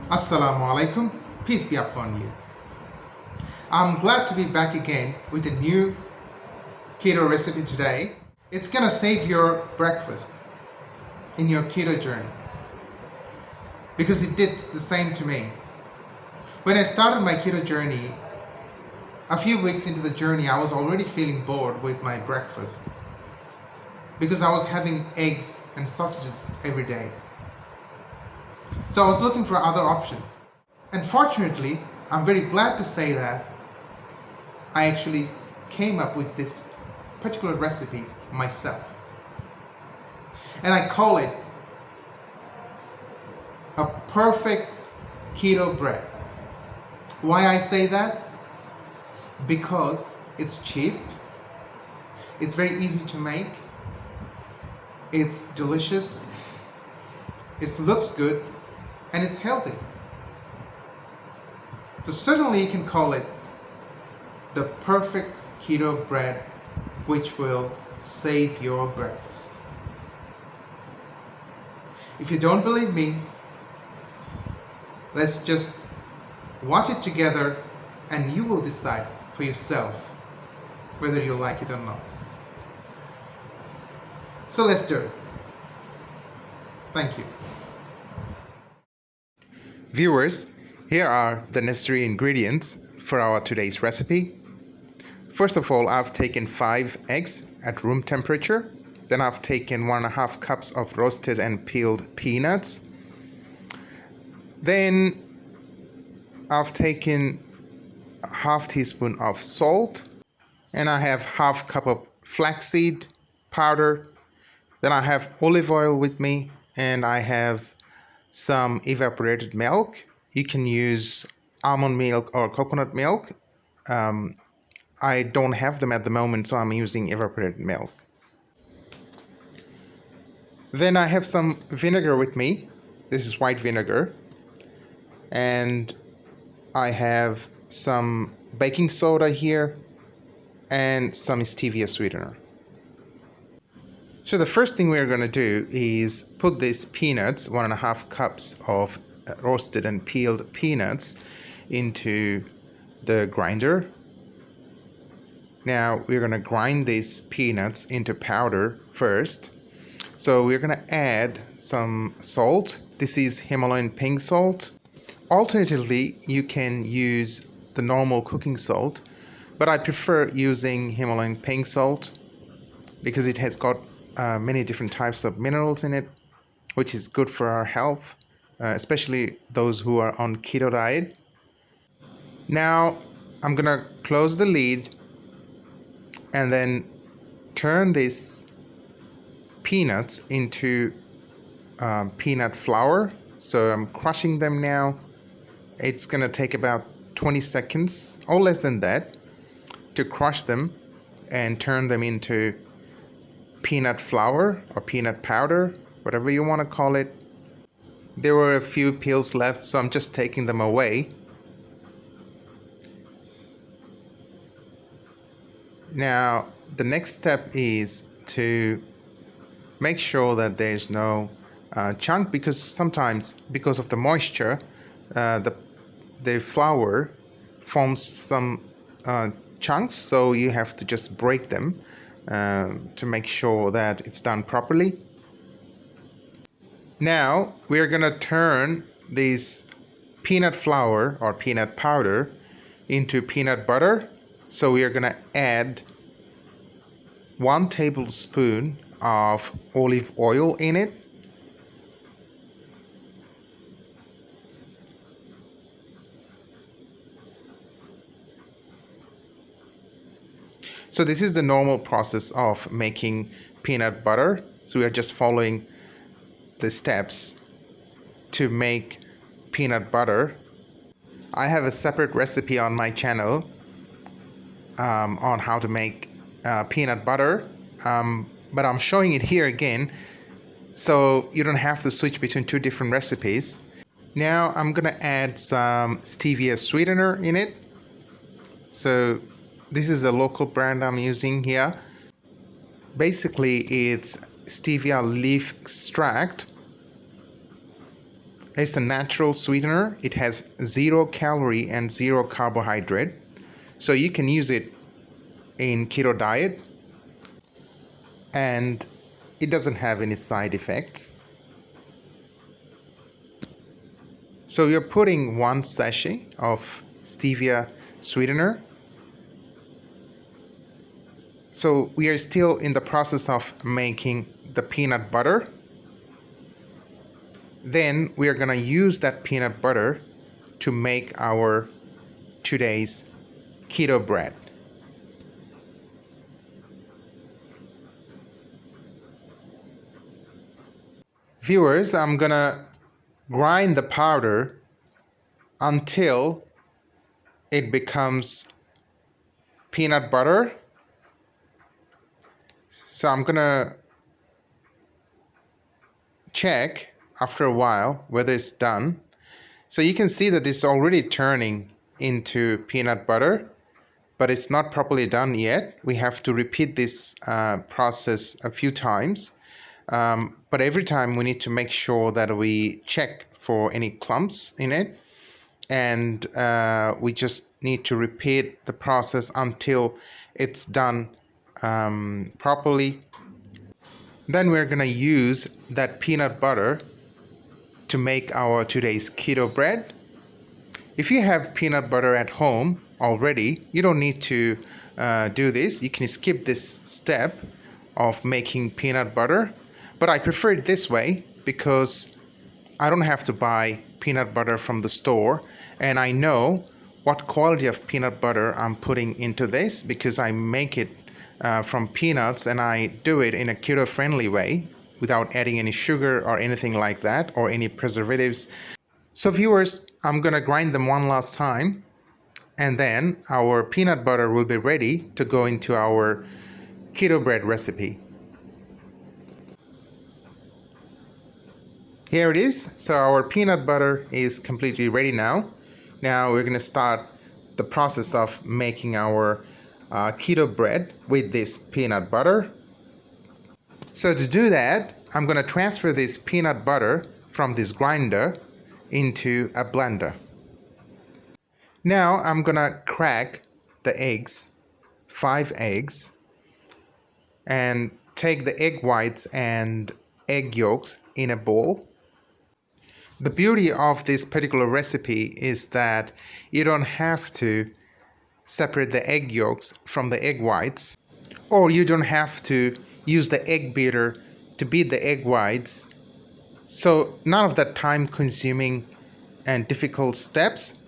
Assalamu alaikum, peace be upon you. I'm glad to be back again with a new keto recipe today. It's gonna save your breakfast in your keto journey because it did the same to me. When I started my keto journey, a few weeks into the journey, I was already feeling bored with my breakfast because I was having eggs and sausages every day. So I was looking for other options. And fortunately, I'm very glad to say that I actually came up with this particular recipe myself. And I call it a perfect keto bread. Why I say that? Because it's cheap, it's very easy to make, it's delicious, it looks good, and it's healthy. So certainly you can call it the perfect keto bread, which will save your breakfast. If you don't believe me, let's just watch it together and you will decide for yourself whether you like it or not. So let's do it. Thank you. Viewers, here are the necessary ingredients for our today's recipe. First of all, I've taken 5 eggs at room temperature. Then I've taken 1.5 cups of roasted and peeled peanuts. Then I've taken a half teaspoon of salt. And I have half cup of flaxseed powder. Then I have olive oil with me, and I have some evaporated milk. You can use almond milk or coconut milk. I don't have them at the moment, so I'm using evaporated milk. Then I have some vinegar with me. This is white vinegar. And I have some baking soda here and some stevia sweetener. So the first thing we're going to do is put these peanuts, 1.5 cups of roasted and peeled peanuts, into the grinder. Now we're going to grind these peanuts into powder first. So we're going to add some salt. This is Himalayan pink salt. Alternatively, you can use the normal cooking salt, but I prefer using Himalayan pink salt because it has got many different types of minerals in it, which is good for our health, especially those who are on keto diet. Now I'm gonna close the lid and then turn these peanuts into peanut flour. So I'm crushing them now. It's gonna take about 20 seconds or less than that to crush them and turn them into peanut flour or peanut powder, whatever you want to call it. There were a few peels left, so I'm just taking them away. Now the next step is to make sure that there's no chunk, because sometimes because of the moisture the flour forms some chunks, so you have to just break them to make sure that it's done properly. Now we're gonna turn this peanut flour or peanut powder into peanut butter. So we are gonna add 1 tablespoon of olive oil in it. So this is the normal process of making peanut butter. So we are just following the steps to make peanut butter. I have a separate recipe on my channel on how to make peanut butter, but I'm showing it here again so you don't have to switch between 2 different recipes. Now I'm gonna add some stevia sweetener in it. So this is a local brand I'm using here. Basically, it's stevia leaf extract It's a natural sweetener. It has 0 calorie and 0 carbohydrate. So you can use it in keto diet and it doesn't have any side effects. So you're putting 1 sachet of stevia sweetener. So we are still in the process of making the peanut butter. Then we are going to use that peanut butter to make our today's keto bread. Viewers, I'm going to grind the powder until it becomes peanut butter. So I'm going to check after a while whether it's done. So you can see that it's already turning into peanut butter, but it's not properly done yet. We have to repeat this process a few times. But every time we need to make sure that we check for any clumps in it, and we just need to repeat the process until it's done properly. Then we're going to use that peanut butter to make our today's keto bread. If you have peanut butter at home already, you don't need to do this. You can skip this step of making peanut butter. But I prefer it this way because I don't have to buy peanut butter from the store, and I know what quality of peanut butter I'm putting into this because I make it from peanuts, and I do it in a keto-friendly way without adding any sugar or anything like that or any preservatives. So viewers, I'm gonna grind them one last time, and then our peanut butter will be ready to go into our keto bread recipe. Here it is. So our peanut butter is completely ready now. Now we're going to start the process of making our keto bread with this peanut butter. So to do that, I'm going to transfer this peanut butter from this grinder into a blender. Now I'm going to crack the eggs, 5 eggs, and take the egg whites and egg yolks in a bowl. The beauty of this particular recipe is that you don't have to separate the egg yolks from the egg whites, or you don't have to use the egg beater to beat the egg whites. So none of that time consuming and difficult steps.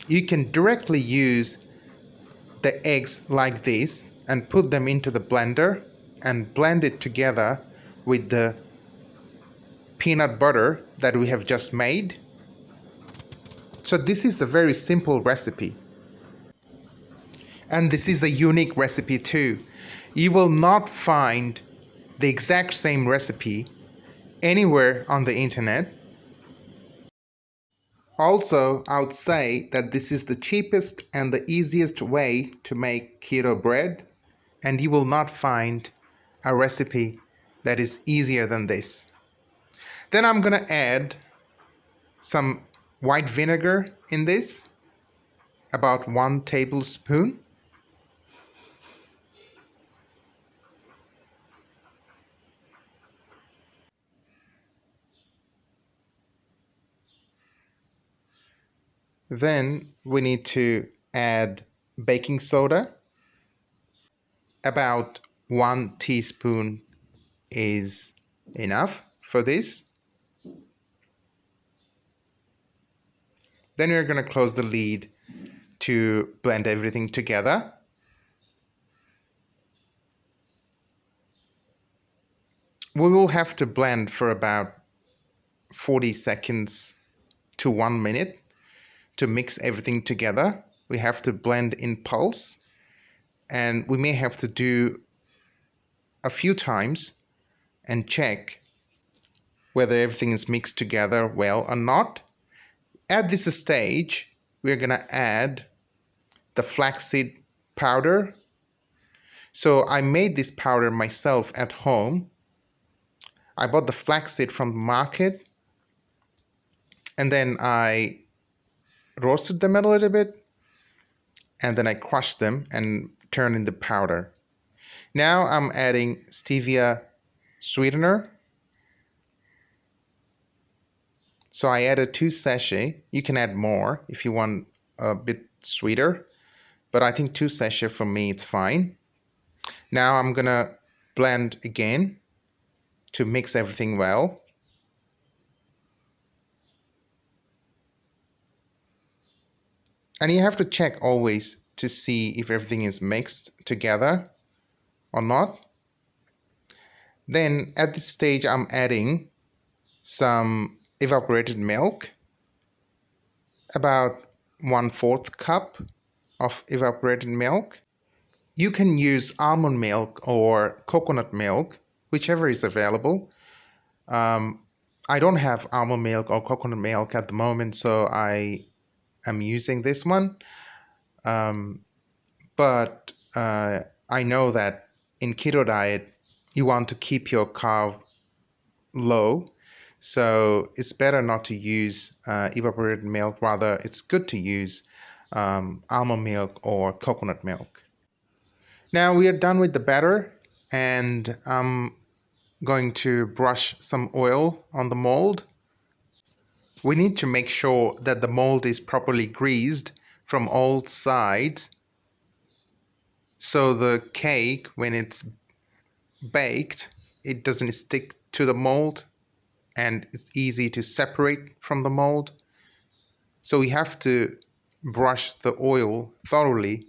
You can directly use the eggs like this and put them into the blender and blend it together with the peanut butter that we have just made. So this is a very simple recipe, and this is a unique recipe too. You will not find the exact same recipe anywhere on the internet. Also, I would say that this is the cheapest and the easiest way to make keto bread, and you will not find a recipe that is easier than this. Then I'm going to add some white vinegar in this, about 1 tablespoon. Then we need to add baking soda. About 1 teaspoon is enough for this. Then we're going to close the lid to blend everything together. We will have to blend for about 40 seconds to 1 minute to mix everything together. We have to blend in pulse, and we may have to do a few times and check whether everything is mixed together well or not. At this stage, we're going to add the flaxseed powder. So I made this powder myself at home. I bought the flaxseed from the market, And then I roasted them a little bit, and then I crushed them and turned into powder. Now I'm adding stevia sweetener. So I added 2 sachet. You can add more if you want a bit sweeter, but I think 2 sachet for me it's fine. Now I'm gonna blend again to mix everything well. And you have to check always to see if everything is mixed together or not. Then at this stage I'm adding some evaporated milk, about 1/4 cup of evaporated milk. You can use almond milk or coconut milk, whichever is available. I don't have almond milk or coconut milk at the moment, so I am using this one. But I know that in keto diet, you want to keep your carb low, so it's better not to use evaporated milk. Rather, it's good to use almond milk or coconut milk. Now we are done with the batter, and I'm going to brush some oil on the mold. We need to make sure that the mold is properly greased from all sides, so the cake, when it's baked, it doesn't stick to the mold and it's easy to separate from the mold. So we have to brush the oil thoroughly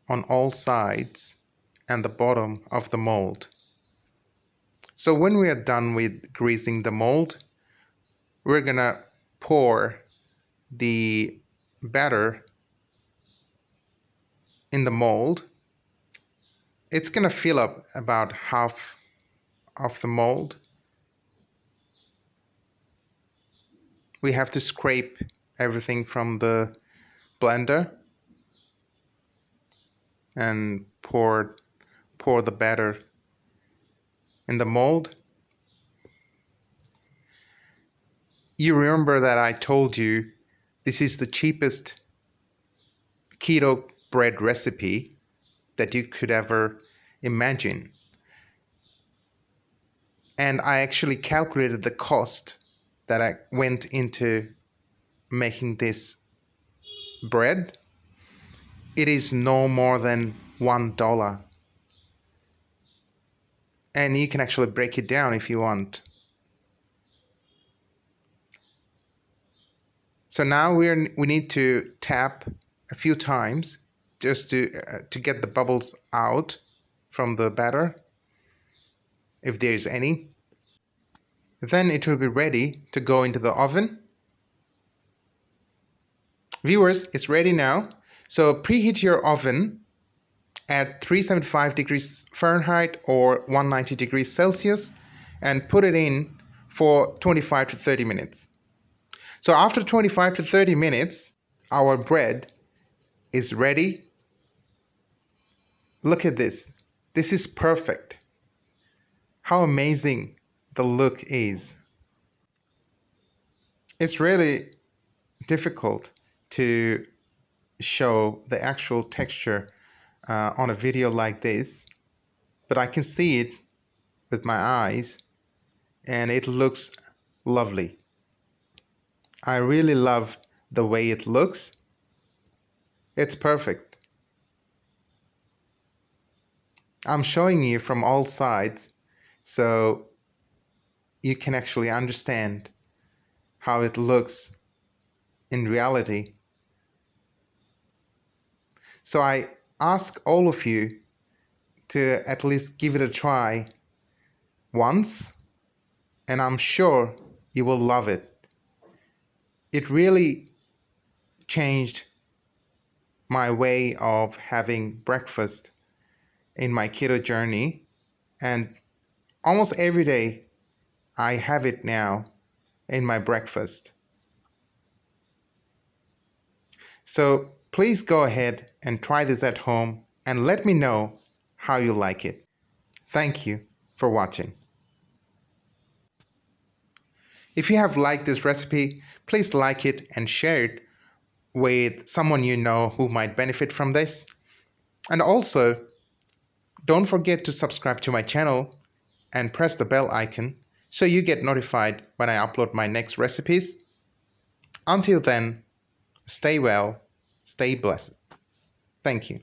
on all sides and the bottom of the mold. So when we are done with greasing the mold, we're gonna pour the batter in the mold. It's gonna fill up about half of the mold. We have to scrape everything from the blender and pour the batter in the mold. You remember that I told you this is the cheapest keto bread recipe that you could ever imagine. And I actually calculated the cost that I went into making this bread. It is no more than $1. And you can actually break it down if you want. So now we need to tap a few times just to get the bubbles out from the batter, if there is any. Then it will be ready to go into the oven. Viewers, it's ready now. So preheat your oven at 375 degrees Fahrenheit or 190 degrees Celsius and put it in for 25 to 30 minutes. So after 25 to 30 minutes, our bread is ready. Look at this. This is perfect. How amazing the look is. It's really difficult to show the actual texture on a video like this, but I can see it with my eyes and it looks lovely. I really love the way it looks. It's perfect. I'm showing you from all sides so you can actually understand how it looks in reality. So I ask all of you to at least give it a try once, and I'm sure you will love it. It really changed my way of having breakfast in my keto journey, and almost every day I have it now in my breakfast. So please go ahead and try this at home and let me know how you like it. Thank you for watching. If you have liked this recipe, please like it and share it with someone you know who might benefit from this. And also, don't forget to subscribe to my channel and press the bell icon so you get notified when I upload my next recipes. Until then, stay well, stay blessed. Thank you.